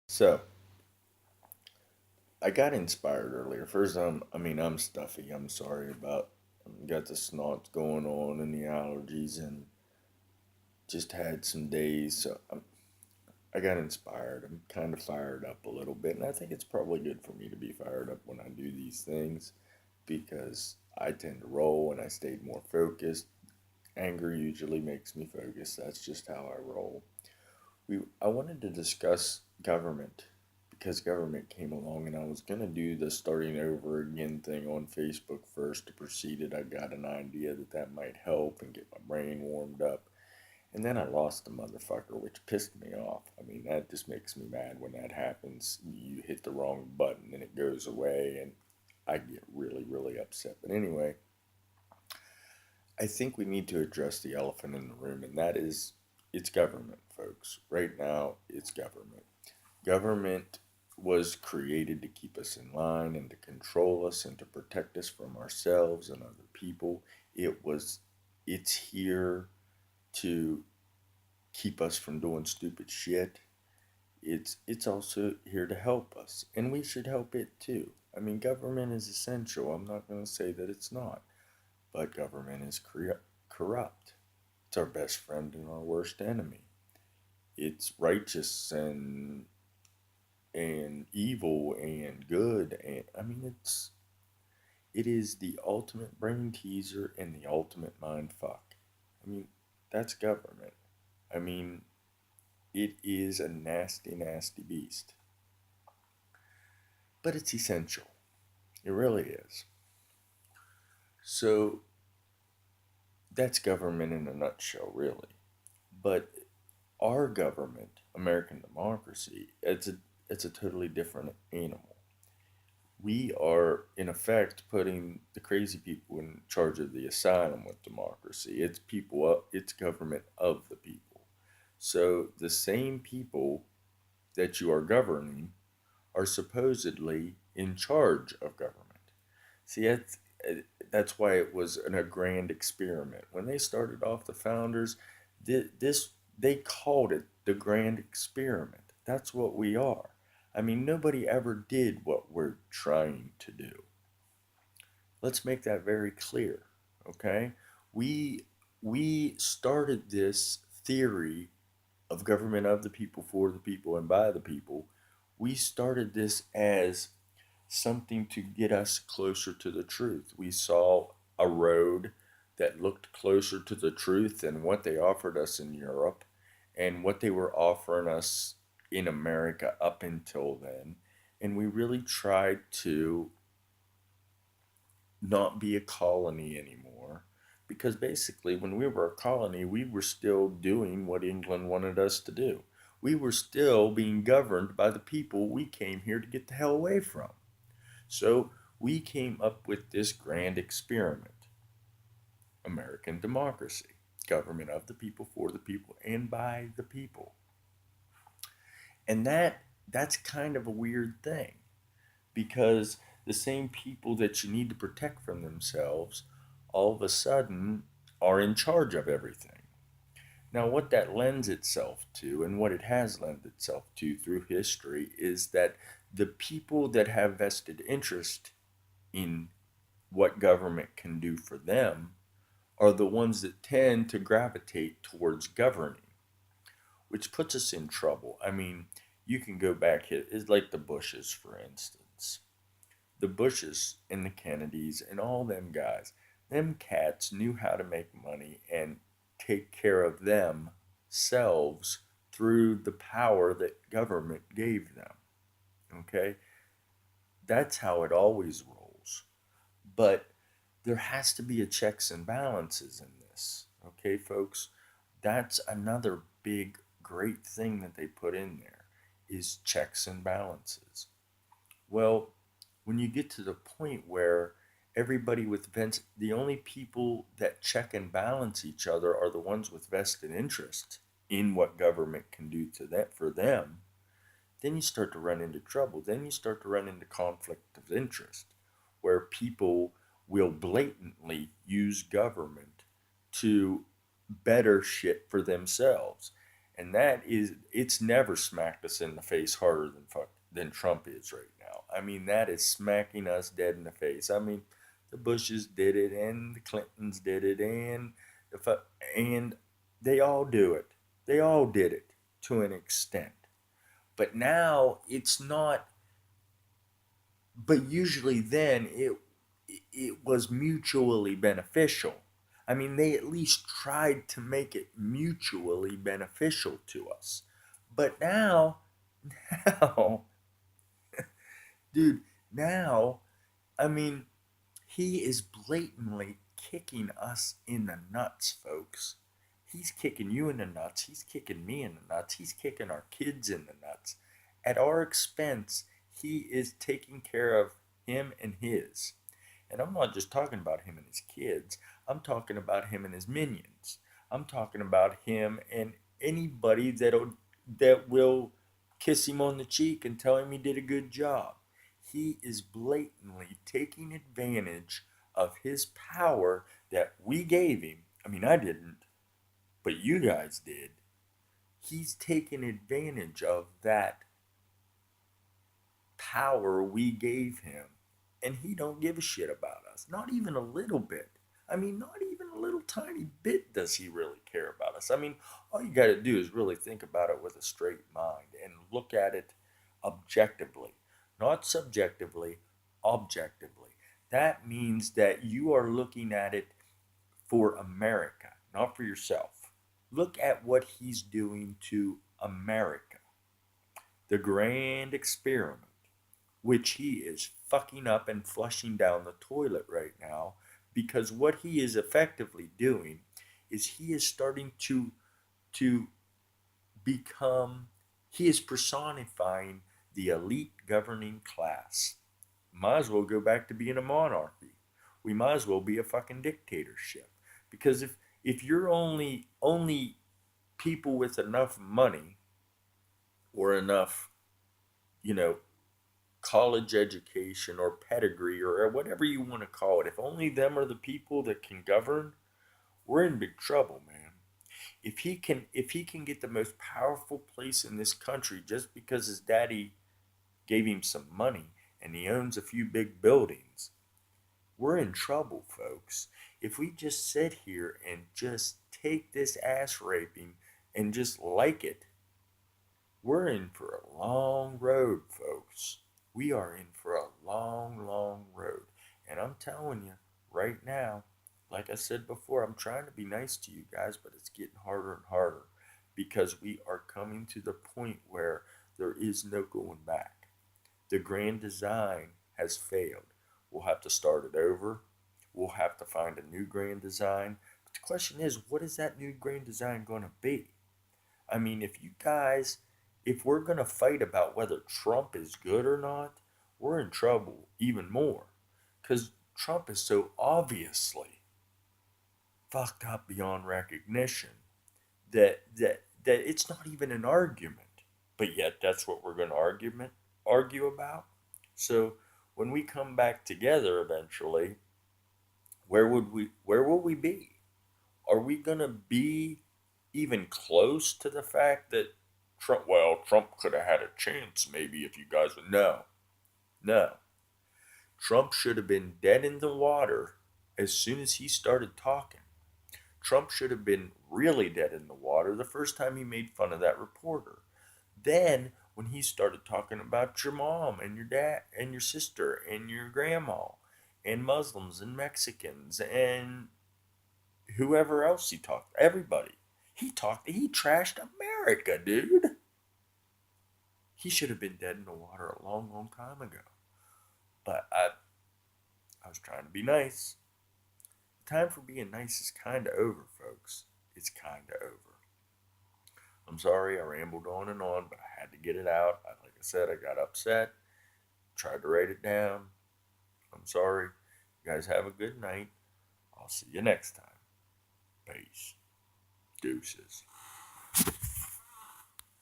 So, I got inspired earlier. First, I'm stuffy. I'm sorry about got the snots going on and the allergies, and just had some days. I got inspired. I'm kind of fired up a little bit, and I think it's probably good for me to be fired up when I do these things because I tend to roll and I stayed more focused. Anger usually makes me focus. That's just how I roll. I wanted to discuss government because government came along, and I was gonna do the starting over again thing on Facebook first to proceed it. I got an idea that might help and get my brain warmed up, and then I lost the motherfucker, which pissed me off. I mean, that just makes me mad when that happens. You hit the wrong button and it goes away, and I get really, really upset. But anyway, I think we need to address the elephant in the room, and that is it's government, folks. Right now, it's government. Government was created to keep us in line and to control us and to protect us from ourselves and other people. It was it's here to keep us from doing stupid shit. It's also here to help us, and we should help it too. I mean, government is essential. I'm not going to say that it's not, but government is corrupt. It's our best friend and our worst enemy. It's righteous and evil and good, and I mean it is the ultimate brain teaser and the ultimate mind fuck. I mean, that's government. I mean, it is a nasty, nasty beast. But it's essential. It really is. So that's government in a nutshell, really. But our government, American democracy, it's a totally different animal. We are in effect putting the crazy people in charge of the asylum with democracy. It's people, it's government of the people. So the same people that you are governing are supposedly in charge of government. See, that's why it was a grand experiment. When they started off, the founders, this they called it the grand experiment. That's what we are. I mean, nobody ever did what we're trying to do. Let's make that very clear, okay? We we started this theory of government of the people, for the people, and by the people. We started this as something to get us closer to the truth. We saw a road that looked closer to the truth than what they offered us in Europe and what they were offering us in America up until then. And we really tried to not be a colony anymore because basically, when we were a colony, we were still doing what England wanted us to do. We were still being governed by the people we came here to get the hell away from. So we came up with this grand experiment, American democracy, government of the people, for the people, and by the people. And that's kind of a weird thing because the same people that you need to protect from themselves all of a sudden are in charge of everything. Now, what that lends itself to, and what it has lent itself to through history, is that the people that have vested interest in what government can do for them are the ones that tend to gravitate towards governing, which puts us in trouble. I mean, you can go back, it's like the Bushes, for instance. The Bushes and the Kennedys and all them guys, them cats knew how to make money and take care of themselves through the power that government gave them. Okay? That's how it always rolls. But there has to be a checks and balances in this. Okay, folks? That's another big, great thing that they put in there is checks and balances. Well, when you get to the point where everybody with the only people that check and balance each other are the ones with vested interest in what government can do to that for them, then you start to run into trouble. Then you start to run into conflict of interest where people will blatantly use government to better shit for themselves. And that is, it's never smacked us in the face harder than Trump is right now. I mean, that is smacking us dead in the face. I mean, the Bushes did it, and the Clintons did it, and they all do it. They all did it to an extent. But now it's not. But usually then it was mutually beneficial. I mean, they at least tried to make it mutually beneficial to us. But now, now, dude, now, I mean, he is blatantly kicking us in the nuts, folks. He's kicking you in the nuts. He's kicking me in the nuts. He's kicking our kids in the nuts. At our expense, he is taking care of him and his. And I'm not just talking about him and his kids. I'm talking about him and his minions. I'm talking about him and anybody that will kiss him on the cheek and tell him he did a good job. He is blatantly taking advantage of his power that we gave him. I mean, I didn't, but you guys did. He's taking advantage of that power we gave him, and he don't give a shit about us, not even a little bit. I mean, not even a little tiny bit does he really care about us. I mean, all you got to do is really think about it with a straight mind and look at it objectively, not subjectively, objectively. That means that you are looking at it for America, not for yourself. Look at what he's doing to America, the grand experiment, which he is fucking up and flushing down the toilet right now, because what he is effectively doing is he is starting to become, he is personifying the elite governing class. Might as well go back to being a monarchy. We might as well be a fucking dictatorship. Because if you're only people with enough money or enough, you know, college education or pedigree or whatever you want to call it, if only them are the people that can govern, we're in big trouble, man. If he can get the most powerful place in this country just because his daddy gave him some money and he owns a few big buildings, we're in trouble, folks. If we just sit here and just take this ass raping and just like it, we're in for a long road, folks. We are in for a long, long road. And I'm telling you, right now, like I said before, I'm trying to be nice to you guys, but it's getting harder and harder because we are coming to the point where there is no going back. The grand design has failed. We'll have to start it over. We'll have to find a new grand design. But the question is, what is that new grand design going to be? I mean, if we're going to fight about whether Trump is good or not, we're in trouble even more. Because Trump is so obviously fucked up beyond recognition that it's not even an argument. But yet that's what we're going to argue about. So when we come back together eventually, where will we be? Are we going to be even close to the fact that Trump could have had a chance maybe if you guys would. No, no. Trump should have been dead in the water as soon as he started talking. Trump should have been really dead in the water the first time he made fun of that reporter. Then, when he started talking about your mom and your dad and your sister and your grandma and Muslims and Mexicans and whoever else he talked, everybody. He trashed America, dude. He should have been dead in the water a long, long time ago. But I was trying to be nice. The time for being nice is kind of over, folks. It's kind of over. I'm sorry I rambled on and on, but I had to get it out. Like I said, I got upset. Tried to write it down. I'm sorry. You guys have a good night. I'll see you next time. Peace. Deuces.